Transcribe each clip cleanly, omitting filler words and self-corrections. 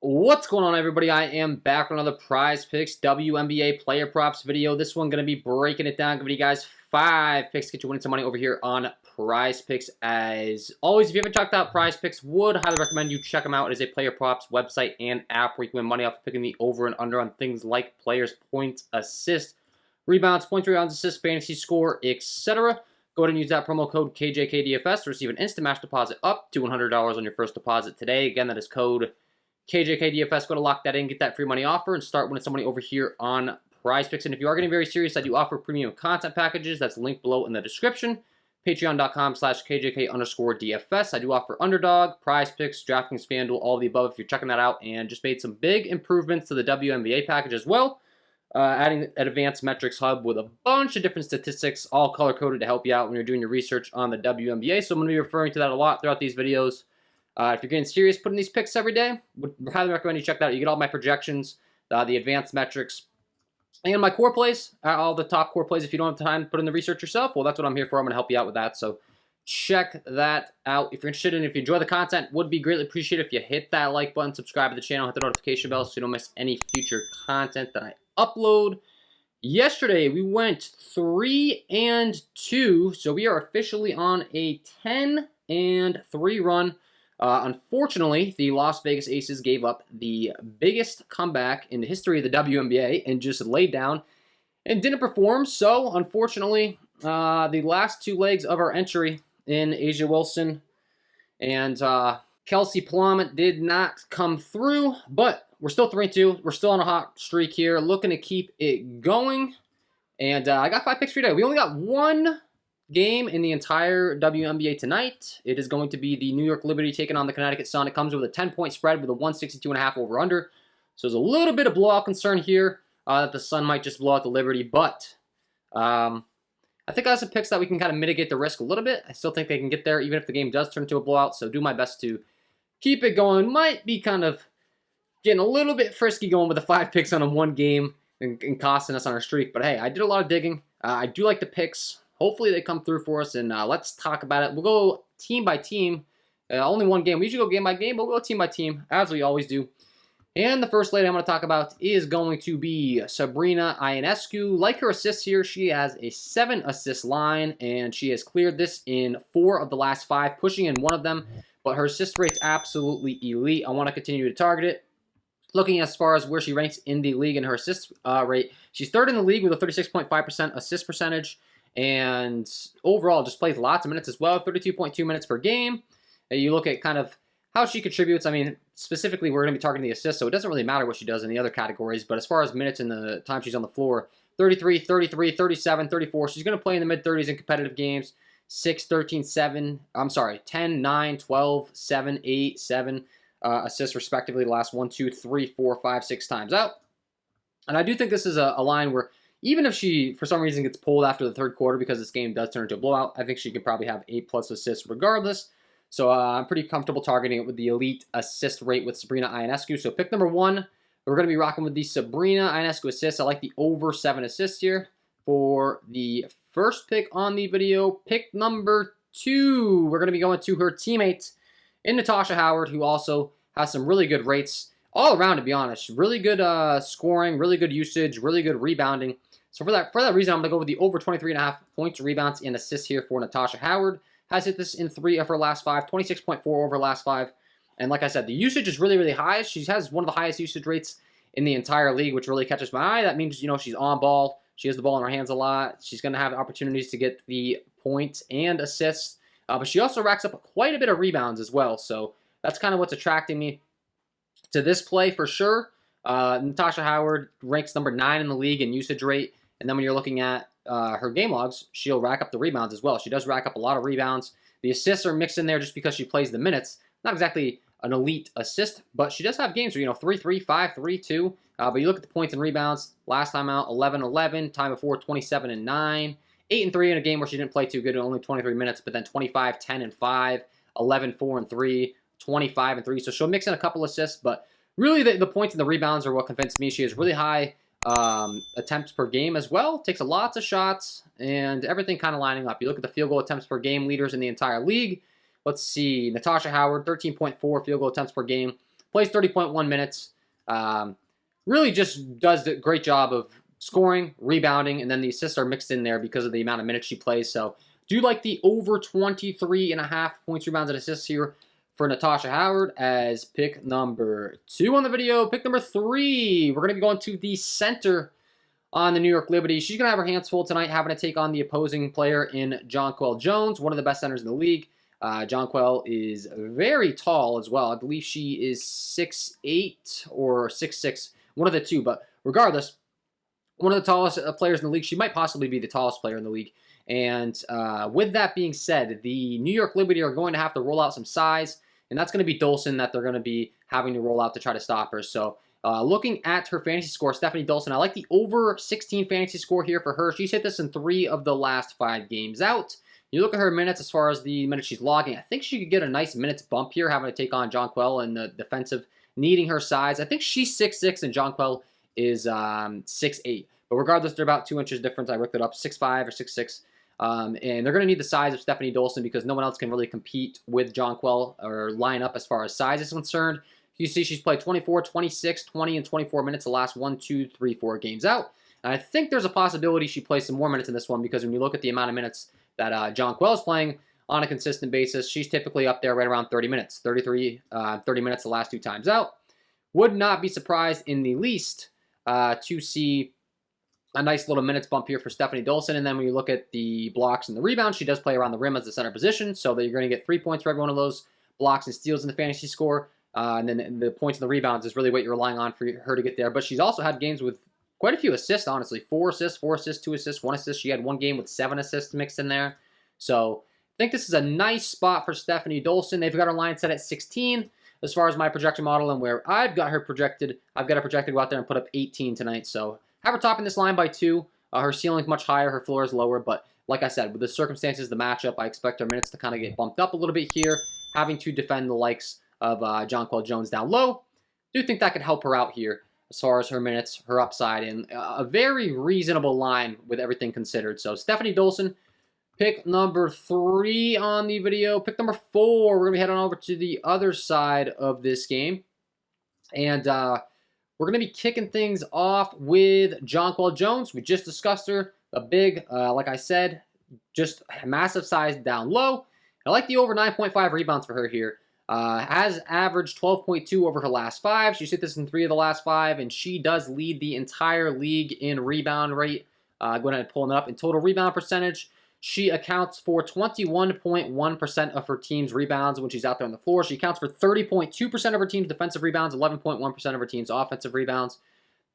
What's going on, everybody? I am back with another Prize Picks WNBA player props video. This one going to be breaking it down, giving you guys 5 picks to get you winning some money over here on Prize Picks. As always, if you haven't checked out Prize Picks, would highly recommend you check them out. It is a player props website and app where you can win money off picking the over and under on things like players' points, assists, rebounds, assists, fantasy score, etc. Go ahead and use that promo code KJK DFS to receive an instant match deposit up to $100 on your first deposit today. Again, that is code KJK DFS. Go to lock that in, get that free money offer, and start winning some money over here on Prize Picks. And if you are getting very serious, I do offer premium content packages. That's linked below in the description. Patreon.com/KJK_DFS. I do offer Underdog, Prize Picks, DraftKings, FanDuel, all of the above if you're checking that out. And just made some big improvements to the WNBA package as well. Adding an advanced metrics hub with a bunch of different statistics, all color-coded to help you out when you're doing your research on the WNBA. So I'm going to be referring to that a lot throughout these videos. If you're getting serious putting these picks every day, would highly recommend you check that out. You get all my projections, the advanced metrics, and my core plays, all the top core plays. If you don't have time to put in the research yourself, well, that's what I'm here for. I'm going to help you out with that. So check that out. If you're interested and if you enjoy the content, would be greatly appreciated if you hit that like button, subscribe to the channel, hit the notification bell so you don't miss any future content that I upload. Yesterday, we went 3-2, so we are officially on a 10-3 run. Unfortunately, the Las Vegas Aces gave up the biggest comeback in the history of the WNBA and just laid down and didn't perform. So, unfortunately, the last 2 legs of our entry in A'ja Wilson and Kelsey Plum did not come through, but we're still 3-2. We're still on a hot streak here, looking to keep it going. And I got 5 picks for you today. We only got 1 game in the entire WNBA tonight. It is going to be the New York Liberty taking on the Connecticut Sun. It comes with a 10-point spread with a 162.5 over-under. So there's a little bit of blowout concern here that the Sun might just blow out the Liberty. But I think I have some picks that we can kind of mitigate the risk a little bit. I still think they can get there even if the game does turn into a blowout. So do my best to keep it going. Might be kind of getting a little bit frisky going with the 5 picks on a 1 game and costing us on our streak. But hey, I did a lot of digging. I do like the picks. Hopefully they come through for us, and let's talk about it. We'll go team by team. Only 1 game. We usually go game by game, but we'll go team by team, as we always do. And the first lady I'm going to talk about is going to be Sabrina Ionescu. Like her assists here, she has a 7-assist line, and she has cleared this in 4 of the last 5, pushing in 1 of them. But her assist rate's absolutely elite. I want to continue to target it. Looking as far as where she ranks in the league and her assist rate, she's 3rd in the league with a 36.5% assist percentage. And overall, just plays lots of minutes as well, 32.2 minutes per game. And you look at kind of how she contributes. I mean, specifically, we're going to be targeting the assists, so it doesn't really matter what she does in the other categories. But as far as minutes and the time she's on the floor, 33, 33, 37, 34. She's going to play in the mid-30s in competitive games. 6, 13, 7. I'm sorry, 10, 9, 12, 7, 8, 7 assists respectively the last 1, 2, 3, 4, 5, 6 times out. And I do think this is a line where even if she, for some reason, gets pulled after the 3rd quarter because this game does turn into a blowout, I think she could probably have 8+ assists regardless. So I'm pretty comfortable targeting it with the elite assist rate with Sabrina Ionescu. So pick number 1, we're going to be rocking with the Sabrina Ionescu assists. I like the over 7 assists here. For the first pick on the video, pick number 2, we're going to be going to her teammate in Natasha Howard, who also has some really good rates all around, to be honest. Really good scoring, really good usage, really good rebounding. So for that reason, I'm going to go with the over 23.5 points, rebounds, and assists here for Natasha Howard. Has hit this in 3 of her last 5, 26.4 over her last 5. And like I said, the usage is really, really high. She has one of the highest usage rates in the entire league, which really catches my eye. That means, you know, she's on ball. She has the ball in her hands a lot. She's going to have opportunities to get the points and assists. But she also racks up quite a bit of rebounds as well. So that's kind of what's attracting me to this play for sure. Natasha Howard ranks number 9 in the league in usage rate. And then when you're looking at her game logs, she'll rack up the rebounds as well. She does rack up a lot of rebounds. The assists are mixed in there just because she plays the minutes. Not exactly an elite assist, but she does have games where, you know, 3-3, 5-3, 2. But you look at the points and rebounds. Last time out, 11-11. Time before, 27-9. 8-3 in a game where she didn't play too good, only 23 minutes. But then 25-10-5, 11-4-3, 25-3. So she'll mix in a couple assists, but really the points and the rebounds are what convinced me. She has really high attempts per game as well. Takes lots of shots and everything kind of lining up. You look at the field goal attempts per game leaders in the entire league. Let's see, Natasha Howard, 13.4 field goal attempts per game. Plays 30.1 minutes. Really just does a great job of scoring, rebounding, and then the assists are mixed in there because of the amount of minutes she plays. So do like the over 23.5 points, rebounds, and assists here for Natasha Howard as pick number 2 on the video. Pick number 3, we're going to be going to the center on the New York Liberty. She's going to have her hands full tonight, having to take on the opposing player in Jonquel Jones, one of the best centers in the league. Jonquel is very tall as well. I believe she is 6'8 or 6'6", one of the two. But regardless, one of the tallest players in the league. She might possibly be the tallest player in the league. And with that being said, the New York Liberty are going to have to roll out some size, and that's going to be Dolson that they're going to be having to roll out to try to stop her. So looking at her fantasy score, Stephanie Dolson, I like the over 16 fantasy score here for her. She's hit this in 3 of the last 5 games out. You look at her minutes as far as the minutes she's logging. I think she could get a nice minutes bump here, having to take on Jonquel and the defensive, needing her size. I think she's 6'6", and Jonquel is 6'8". But regardless, they're about 2 inches difference. I looked it up, 6'5" or 6'6". And they're going to need the size of Stephanie Dolson because no one else can really compete with Jonquel or line up as far as size is concerned. You see she's played 24, 26, 20, and 24 minutes the last 1, 2, 3, 4 games out. And I think there's a possibility she plays some more minutes in this one because when you look at the amount of minutes that Jonquel is playing on a consistent basis, she's typically up there right around 30 minutes, 30 minutes the last 2 times out. Would not be surprised in the least to see a nice little minutes bump here for Stephanie Dolson. And then when you look at the blocks and the rebounds, she does play around the rim as the center position, so that you're going to get 3 points for every one of those blocks and steals in the fantasy score. And then the points and the rebounds is really what you're relying on for her to get there. But she's also had games with quite a few assists, honestly. 4 assists, 2 assists, 1 assist. She had 1 game with 7 assists mixed in there. So I think this is a nice spot for Stephanie Dolson. They've got her line set at 16 as far as my projection model, and where I've got her projected, I've got her projected to go out there and put up 18 tonight. So have her topping this line by 2. Her ceiling's much higher, her floor is lower, but like I said, with the circumstances, the matchup, I expect her minutes to kind of get bumped up a little bit here, having to defend the likes of Jonquel Jones down low. Do think that could help her out here as far as her minutes, her upside, and a very reasonable line with everything considered. So Stephanie Dolson, pick number 3 on the video. Pick number 4, we're going to be heading over to the other side of this game. And we're going to be kicking things off with Jonquel Jones. We just discussed her. A big, like I said, just massive size down low. I like the over 9.5 rebounds for her here. Has averaged 12.2 over her last 5. She's hit this in 3 of the last 5, and she does lead the entire league in rebound rate. Going ahead and pulling it up. In total rebound percentage, she accounts for 21.1% of her team's rebounds when she's out there on the floor. She accounts for 30.2% of her team's defensive rebounds, 11.1% of her team's offensive rebounds,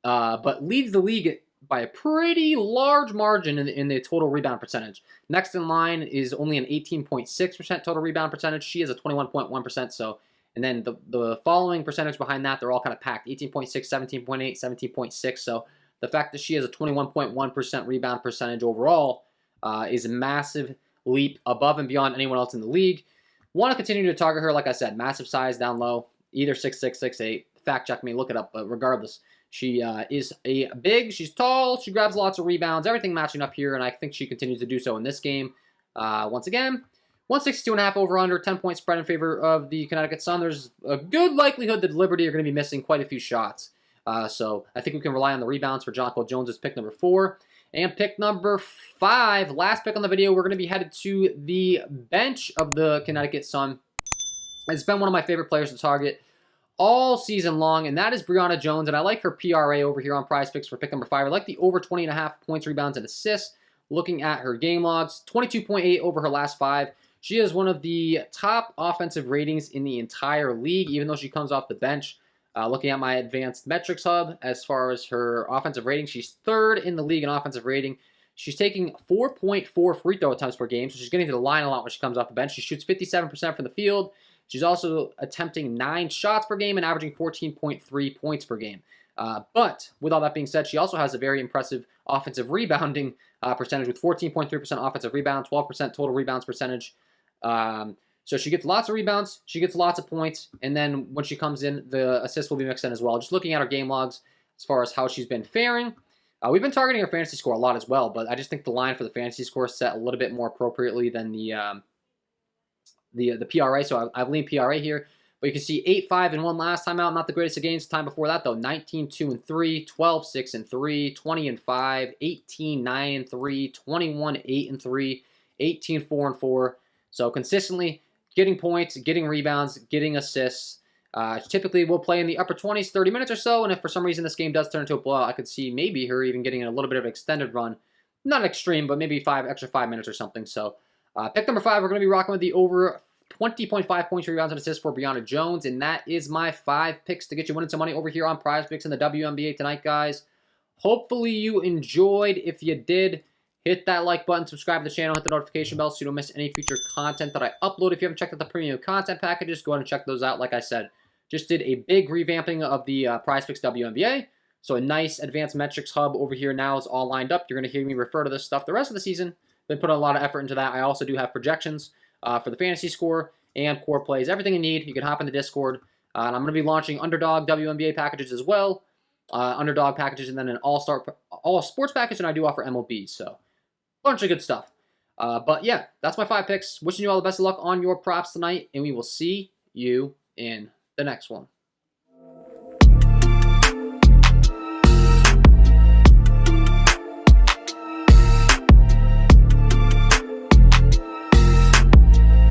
but leads the league by a pretty large margin in the total rebound percentage. Next in line is only an 18.6% total rebound percentage. She is a 21.1%. So, and then the following percentage behind that, they're all kind of packed: 18.6, 17.8, 17.6. So the fact that she has a 21.1% rebound percentage overall is a massive leap above and beyond anyone else in the league. Want to continue to target her, like I said, massive size down low, either 6'6", 6'8". Fact check me, look it up, but regardless, she is a big, she's tall, she grabs lots of rebounds, everything matching up here, and I think she continues to do so in this game. Once again, 162.5 over-under, 10-point spread in favor of the Connecticut Sun. There's a good likelihood that Liberty are going to be missing quite a few shots. So I think we can rely on the rebounds for Jonquel Jones as pick number 4. And pick number 5, last pick on the video, we're going to be headed to the bench of the Connecticut Sun. It's been one of my favorite players to target all season long, and that is Brianna Jones. And I like her PRA over here on Prizepicks for pick number 5. I like the over 20.5 points, rebounds, and assists. Looking at her game logs, 22.8 over her last 5. She is one of the top offensive ratings in the entire league, even though she comes off the bench. Looking at my advanced metrics hub, as far as her offensive rating, she's 3rd in the league in offensive rating. She's taking 4.4 free throw attempts per game, so she's getting to the line a lot when she comes off the bench. She shoots 57% from the field. She's also attempting 9 shots per game and averaging 14.3 points per game. But with all that being said, she also has a very impressive offensive rebounding percentage with 14.3% offensive rebound, 12% total rebounds percentage. So she gets lots of rebounds, she gets lots of points, and then when she comes in, the assists will be mixed in as well. Just looking at her game logs as far as how she's been faring. We've been targeting her fantasy score a lot as well, but I just think the line for the fantasy score is set a little bit more appropriately than the PRA, so I've leaned PRA here. But you can see 8-5-1 last time out. Not the greatest of games. Time before that, though, 19-2-3, 12-6-3, 20-5, 18-9-3, 21-8-3, 18-4-4. So consistently getting points, getting rebounds, getting assists. Typically, we'll play in the upper 20s, 30 minutes or so. And if for some reason this game does turn into a blowout, I could see maybe her even getting a little bit of an extended run. Not extreme, but maybe extra 5 minutes or something. So pick number 5, we're going to be rocking with the over 20.5 points, rebounds, and assists for Brianna Jones. And that is my 5 picks to get you winning some money over here on Prizepicks in the WNBA tonight, guys. Hopefully you enjoyed. If you did, hit that like button, subscribe to the channel, hit the notification bell so you don't miss any future content that I upload. If you haven't checked out the premium content packages, go ahead and check those out. Like I said, just did a big revamping of the Prizepicks WNBA. So a nice advanced metrics hub over here now is all lined up. You're going to hear me refer to this stuff the rest of the season. Been putting a lot of effort into that. I also do have projections for the fantasy score and core plays. Everything you need. You can hop in the Discord. And I'm going to be launching Underdog WNBA packages as well. Underdog packages, and then an all sports package, and I do offer MLBs. So a bunch of good stuff. But yeah, that's my 5 picks. Wishing you all the best of luck on your props tonight, and we will see you in the next one.